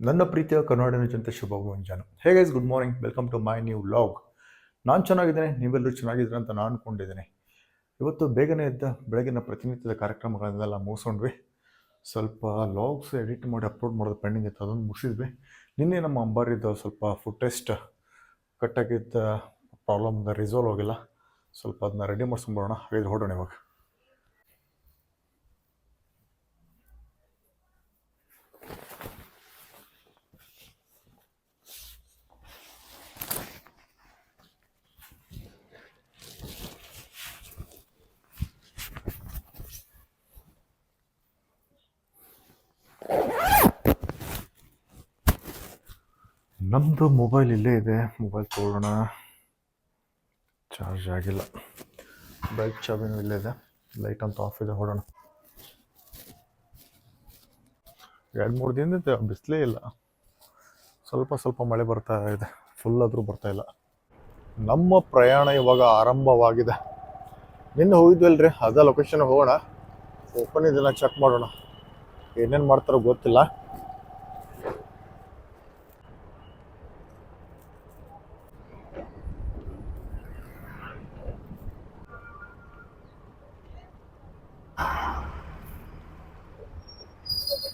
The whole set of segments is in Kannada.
ನನ್ನ ಪ್ರೀತಿಯ ಕನ್ನಡ ಜನತೆ ಶುಭ ಮುಂಜಾನೆ. Hey guys, good morning, welcome to my new vlog. ನಾನು ಚೆನ್ನಾಗಿದ್ದೇನೆ, ನೀವೆಲ್ಲರೂ ಚೆನ್ನಾಗಿದ್ದೀರ ಅಂತ ನಾನು ಅಂದ್ಕೊಂಡಿದ್ದೇನೆ. ಇವತ್ತು ಬೇಗನೆ ಎದ್ದ ಬೆಳಗಿನ ಪ್ರತಿನಿತ್ಯದ ಕಾರ್ಯಕ್ರಮಗಳನ್ನೆಲ್ಲ ಮುಗಿಸ್ಕೊಂಡ್ವಿ. ಸ್ವಲ್ಪ ಲಾಗ್ಸ್ ಎಡಿಟ್ ಮಾಡಿ ಅಪ್ಲೋಡ್ ಮಾಡೋದು ಪೆಂಡಿಂಗ್ ಇತ್ತು, ಅದನ್ನು ಮುಗಿಸಿದ್ವಿ. ನಿನ್ನೆ ನಮ್ಮ ಅಂಬಾರಿದ್ದು ಸ್ವಲ್ಪ ಫುಡ್ ಟೆಸ್ಟ್ ಕಟ್ಟಾಗಿದ್ದ ಪ್ರಾಬ್ಲಮ್ನ ರಿಸಾಲ್ವ್ ಆಗಿಲ್ಲ. ಸ್ವಲ್ಪ ಅದನ್ನ ರೆಡಿ ಮಾಡಿಸ್ಕೊಂಬರೋಣ, ಹಾಗೆ ಹೊರಡೋಣ ಇವಾಗ. ನಮ್ಮದು ಮೊಬೈಲ್ ಇಲ್ಲೇ ಇದೆ, ಮೊಬೈಲ್ ತೊಗೊಳ್ಳೋಣ. ಚಾರ್ಜ್ ಆಗಿಲ್ಲ. ಬೈಕ್ ಚಾವಿನೂ ಇಲ್ಲೇ ಇದೆ, ಲೈಟ್ ಅಂತ ಆಫ್ ಇದೆ. ಹೊಡೋಣ. 2-3 ದಿನದಿಂದ ಬಿಸಿಲೇ ಇಲ್ಲ, ಸ್ವಲ್ಪ ಸ್ವಲ್ಪ ಮಳೆ ಬರ್ತಾ ಇದೆ, ಫುಲ್ ಆದರೂ ಬರ್ತಾ ಇಲ್ಲ. ನಮ್ಮ ಪ್ರಯಾಣ ಇವಾಗ ಆರಂಭವಾಗಿದೆ. ನಿನ್ನೆ ಹೋಗಿದ್ವಲ್ರಿ, ಅದ ಲೊಕೇಶನ್ ಹೋಗೋಣ. ಓಪನ್ ಇದೆಲ್ಲ ಚೆಕ್ ಮಾಡೋಣ, ಏನೇನು ಮಾಡ್ತಾರೋ ಗೊತ್ತಿಲ್ಲ.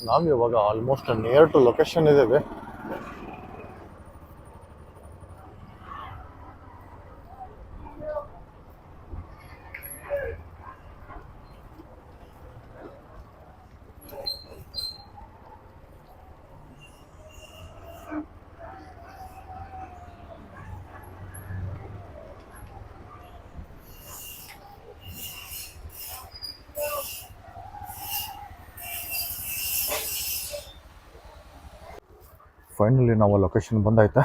ನಾವು ಇವಾಗ ಆಲ್ಮೋಸ್ಟ್ ನಿಯರ್ ಟು ಲೊಕೇಶನ್ ಇದ್ದೇವೆ. ಫೈನಲಿ ನಾವು ಲೊಕೇಶನ್ ಬಂದಾಯ್ತಾ.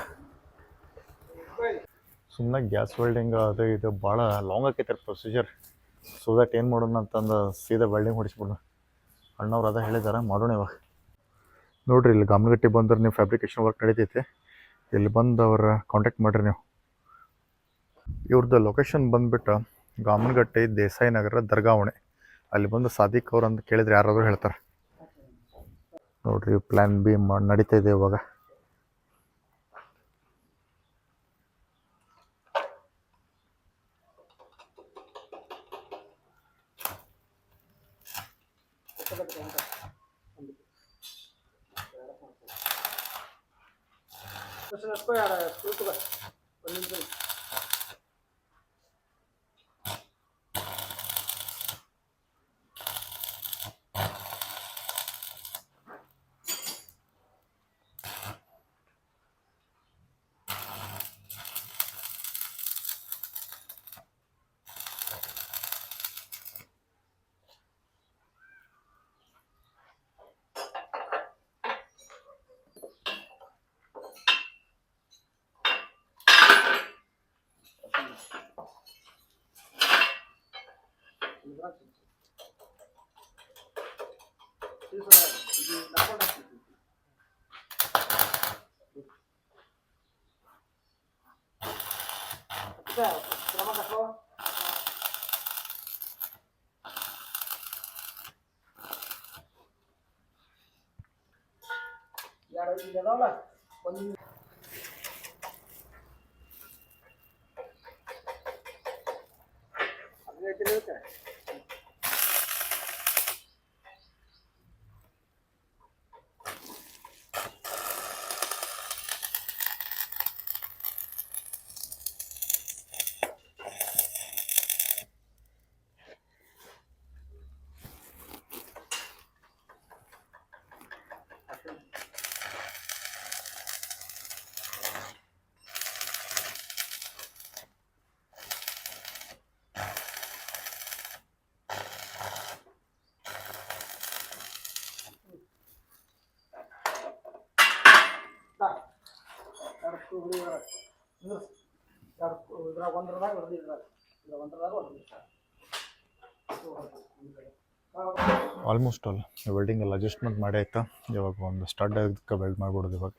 ಸುಮ್ಮನೆ ಗ್ಯಾಸ್ ವೆಲ್ಡಿಂಗ್ ಅದು ಇದು ಭಾಳ ಲಾಂಗ್ ಆಕೈತೆ ಪ್ರೊಸೀಜರ್. ಸೊ ದಟ್ ಏನು ಮಾಡೋಣ ಅಂತಂದು ಸೀದಾ ವೆಲ್ಡಿಂಗ್ ಹೊಡಿಸ್ಬಿಡೋಣ. ಅಣ್ಣವ್ರು ಅದೇ ಹೇಳಿದ್ದಾರೆ, ಮಾಡೋಣ ಇವಾಗ. ನೋಡಿರಿ, ಇಲ್ಲಿ ಗಾಮನಗಟ್ಟಿ ಬಂದ್ರೆ ನೀವು ಫ್ಯಾಬ್ರಿಕೇಶನ್ ವರ್ಕ್ ನಡೀತೈತೆ. ಇಲ್ಲಿ ಬಂದು ಅವ್ರ ಕಾಂಟ್ಯಾಕ್ಟ್ ಮಾಡಿರಿ ನೀವು. ಇವ್ರದ್ದು ಲೊಕೇಶನ್ ಬಂದುಬಿಟ್ಟು ಗಾಮನಗಟ್ಟಿ ದೇಸಾಯಿ ನಗರ ದರ್ಗಾವಣೆ. ಅಲ್ಲಿ ಬಂದು ಸಾದಿಕ್ ಅವ್ರು ಅಂತ ಕೇಳಿದ್ರೆ ಯಾರಾದರೂ ಹೇಳ್ತಾರೆ. ನೋಡಿರಿ, ಪ್ಲ್ಯಾನ್ ಬಿ ನಡೀತಾ ಇದೆ ಇವಾಗ. ಆಲ್ಮೋಸ್ಟ್ ಆಲ್ ವೆಲ್ಡಿಂಗ್ ಎಲ್ಲ ಅಡ್ಜಸ್ಟ್ಮೆಂಟ್ ಮಾಡಿ ಆಯ್ತಾ. ಇವಾಗ ಒಂದು ಸ್ಟಾರ್ಟ್ ಆಗೋದಕ್ಕೆ ವೆಲ್ಡ್ ಮಾಡ್ಬಿಡೋದು ಇವಾಗ.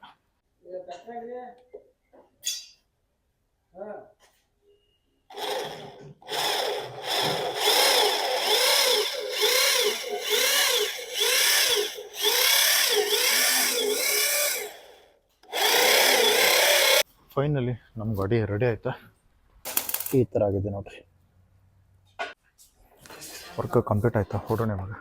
ಫೈನಲಿ ನಮ್ಮ ಗಾಡಿ ರೆಡಿ ಆಯ್ತಾ. ಈ ಥರ ಆಗಿದೆ ನೋಡಿರಿ. ವರ್ಕ್ ಕಂಪ್ಲೀಟ್ ಆಯಿತಾ, ಹೊಡೋಣ ಇವಾಗ.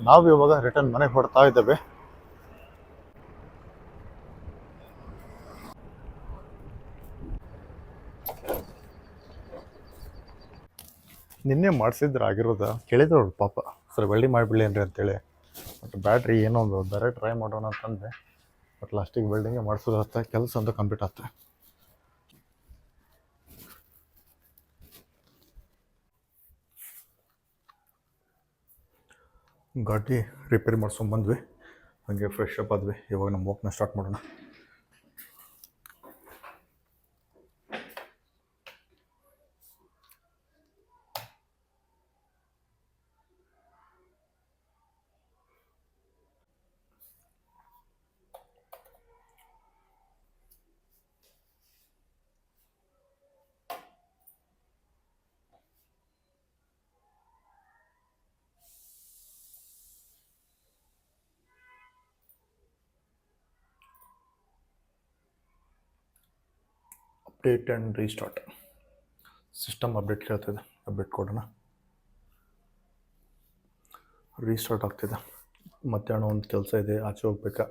ನಾವು ಇವಾಗ ರಿಟರ್ನ್ ಮನೆಗೆ ಹೊಡ್ತಾ ಇದ್ದೇವೆ. ನಿನ್ನೆ ಮಾಡಿಸಿದ್ರೆ ಆಗಿರೋದ ಕೇಳಿದ್ರು ಪಾಪ, ಸರ್ ವೆಲ್ಡಿಂಗ್ ಮಾಡಿಬಿಡ್ಲೇನ್ರಿ ಅಂತೇಳಿ. ಬಟ್ ಬ್ಯಾಟ್ರಿ ಏನೋ ಒಂದು ಬೇರೆ ಟ್ರೈ ಮಾಡೋಣ ಅಂತಂದೆ. ಬಟ್ ಲಾಸ್ಟಿಗೆ ವೆಲ್ಡಿಂಗೇ ಮಾಡಿಸೋದಾಗ್ತ, ಕೆಲಸ ಅಂತ ಕಂಪ್ಲೀಟ್ ಆಗ್ತದೆ. ಗಾಡಿ ರಿಪೇರಿ ಮಾಡ್ಸ್ಕೊಂಬಂದ್ವಿ, ಹಾಗೆ ಫ್ರೆಶ್ ಅಪ್ ಆದ್ವಿ. ಇವಾಗ ನಮ್ಮ ವಾಕ್ನ ಸ್ಟಾರ್ಟ್ ಮಾಡೋಣ. Update and restart. System update ಕೇಳ್ತಿದೆ, ಅಪ್ಡೇಟ್ ಕೊಡೋಣ. ರೀಸ್ಟಾರ್ಟ್ ಆಗ್ತಿದೆ. ಮಧ್ಯಾಹ್ನ ಒಂದು ಕೆಲಸ ಇದೆ, ಆಚೆ ಹೋಗ್ಬೇಕಾ.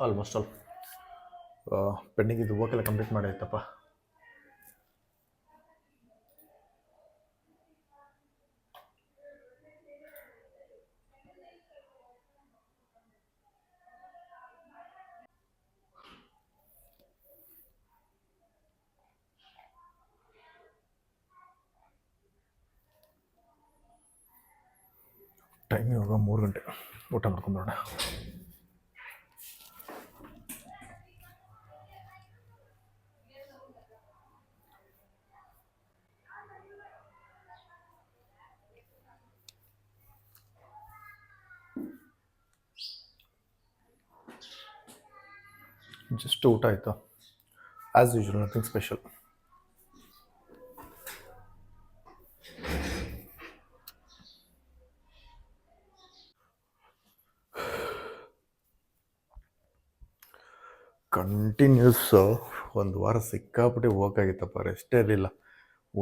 ಆಲ್ಮೋಸ್ಟ್ ಆಲ್ ಪೆಂಡಿಂಗ್ ಇದು ವರ್ಕೆಲ್ಲ ಕಂಪ್ಲೀಟ್ ಮಾಡಾಯ್ತಪ್ಪ. ಟೈಮ್ ಇವಾಗ 3 ಗಂಟೆ. ಊಟ ಮಾಡ್ಕೊಂಬರೋಣ. ಜಸ್ಟ್ ಊಟ ಆಯಿತು, as usual, nothing special. Continues 1 ವಾರ ಸಿಕ್ಕಾಪಟ್ಟೆ ವರ್ಕ್ ಆಗಿತ್ತಪ್ಪ, ರೆಸ್ಟೇ ಇರಲಿಲ್ಲ.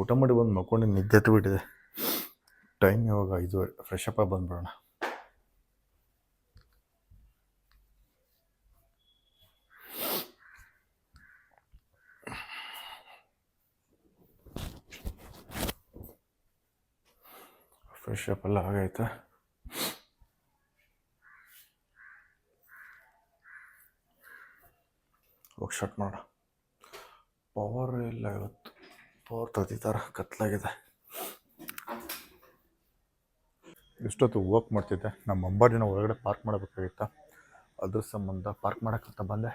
ಊಟ ಮಾಡಿ ಬಂದು ಮಕ್ಕೊಂಡು ನಿದ್ದೆ ಬಿಟ್ಟಿದೆ. ಟೈಮ್ ಇವಾಗ 5:30. ಫ್ರೆಶ್ ಅಪ್ ಆಗಿ ಬಂದ್ಬಿಡೋಣ. ಫ್ರೆಶ್ ಅಪ್ ಎಲ್ಲ ಆಗೈತೆ. ಹೋಗಿ ಸ್ಟಾರ್ಟ್ ಮಾಡೋಣ. ಪವರ್ ಇಲ್ಲ ಇವತ್ತು, ಪವರ್ ತೆಗಿತಾರೆ, ಕತ್ಲಾಗಿದೆ. ಇಷ್ಟೊತ್ತು ವರ್ಕ್ ಮಾಡ್ತಿದ್ದೆ. ನಮ್ಮ ಅಂಬಾರಿನ ಒಳಗಡೆ ಪಾರ್ಕ್ ಮಾಡಬೇಕಾಗಿತ್ತು, ಅದ್ರ ಸಂಬಂಧ ಪಾರ್ಕ್ ಮಾಡೋಕ್ಕಂತ ಬಂದೆ.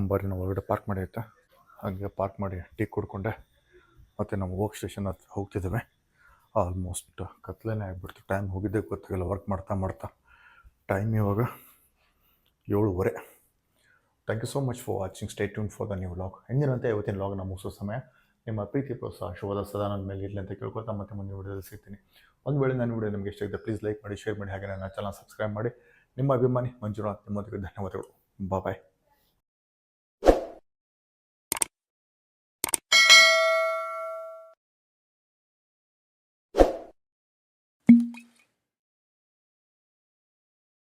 ಅಂಬಾರಿನ ಒಳಗಡೆ ಪಾರ್ಕ್ ಮಾಡೈತೆ. ಹಾಗೆ ಪಾರ್ಕ್ ಮಾಡಿ ಟೀ ಕುಡ್ಕೊಂಡೆ ಮತ್ತು ನಮ್ಮ ವರ್ಕ್ ಸ್ಟೇಷನ್ ಹತ್ರ ಹೋಗ್ತಿದ್ದೇವೆ. ಆಲ್ಮೋಸ್ಟ್ ಕತ್ಲೇ ಆಗಿಬಿಡ್ತು. ಟೈಮ್ ಹೋಗಿದ್ದೆ ಗೊತ್ತಾಗಿಲ್ಲ ವರ್ಕ್ ಮಾಡ್ತಾ ಮಾಡ್ತಾ. ಟೈಮ್ ಇವಾಗ 7:30. Thank you so much for watching. Stay tune for the new vlog. ಎಂದಿನಂತೆ ಇವತ್ತಿನ ವ್ಲಾಗ್ನ ಮುಗಿಸೋ ಸಮಯ. ನಿಮ್ಮ ಪ್ರೀತಿ ಪ್ರೋತ್ಸಾಹ ಆಶೀರ್ವಾದ ಸದಾ ನನ್ನ ಮೇಲೆ ಇರಲಿ ಅಂತ ಕೇಳ್ಕೊಳ್ತಾ ಮತ್ತೆ ಮುಂದಿನ ವಿಡಿಯೋದಲ್ಲಿ ಸಿಗ್ತೀನಿ. ಒಂದು ವೇಳೆ ನನ್ನ ವಿಡಿಯೋ ನಿಮಗೆ ಇಷ್ಟ ಆಗಿದೆ ಪ್ಲೀಸ್ ಲೈಕ್ ಮಾಡಿ, ಶೇರ್ ಮಾಡಿ, ಹಾಗೆ ನನ್ನ ಚಾನಲ್ ಸಬ್ಸ್ಕ್ರೈಬ್ ಮಾಡಿ. ನಿಮ್ಮ ಅಭಿಮಾನಿ ಮಂಜುನಾಥ್. ನಿಮ್ಮೊಂದಿಗೆ ಧನ್ಯವಾದಗಳು. ಬಾಯ್.